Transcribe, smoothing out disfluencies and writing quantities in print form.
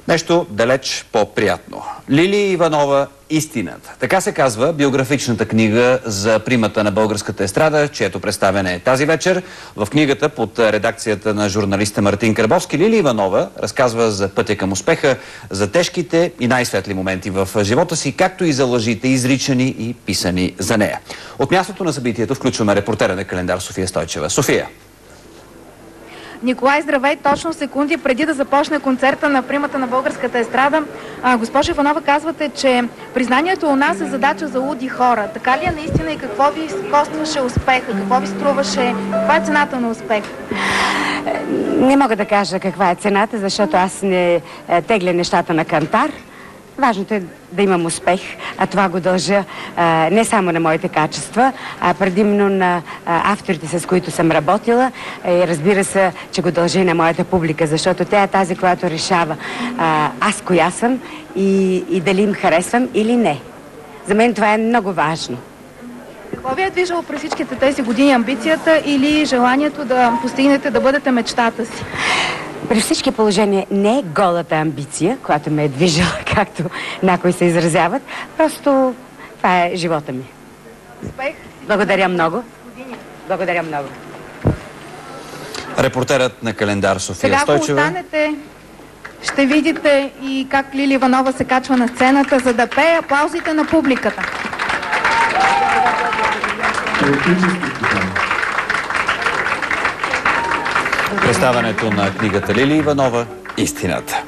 Нещо далеч по-приятно. Лилия Иванова «Истината». Така се казва биографичната книга за примата на българската естрада, чието представяне е тази вечер. В книгата под редакцията на журналиста Мартин Карбовски Лилия Иванова разказва за пътя към успеха, за тежките и най-светли моменти в живота си, както и за лъжите, изричани и писани за нея. От мястото на събитието включваме репортера на Календар София Стойчева. София. Николай, здравей! Точно секунди преди да започне концерта на примата на българската естрада, госпожа Иванова, казвате, че признанието у нас е задача за луди хора. Така ли е наистина и какво ви костваше успеха? Какво ви струваше? Каква е цената на успех? Не мога да кажа каква е цената, защото аз не тегля нещата на кантар. Важното е да имам успех, а това го дължа не само на моите качества, а предимно на авторите, с които съм работила. Разбира се, че го дължа и на моята публика, защото тя е тази, която решава аз коя съм и дали им харесвам или не. За мен това е много важно. Какво ви е движало през всичките тези години? Амбицията или желанието да постигнете да бъдете мечтата си? При всички положения не е голата амбиция, която ме е движила, както някои се изразяват. Просто това е живота ми. Успех! Благодаря много. Благодаря много. Репортерът на Календар София Стойчева. Сега, ако останете, ще видите и как Лилия Иванова се качва на сцената, за да пее аплаузите на публиката. Представянето на книгата Лилия Иванова «Истината».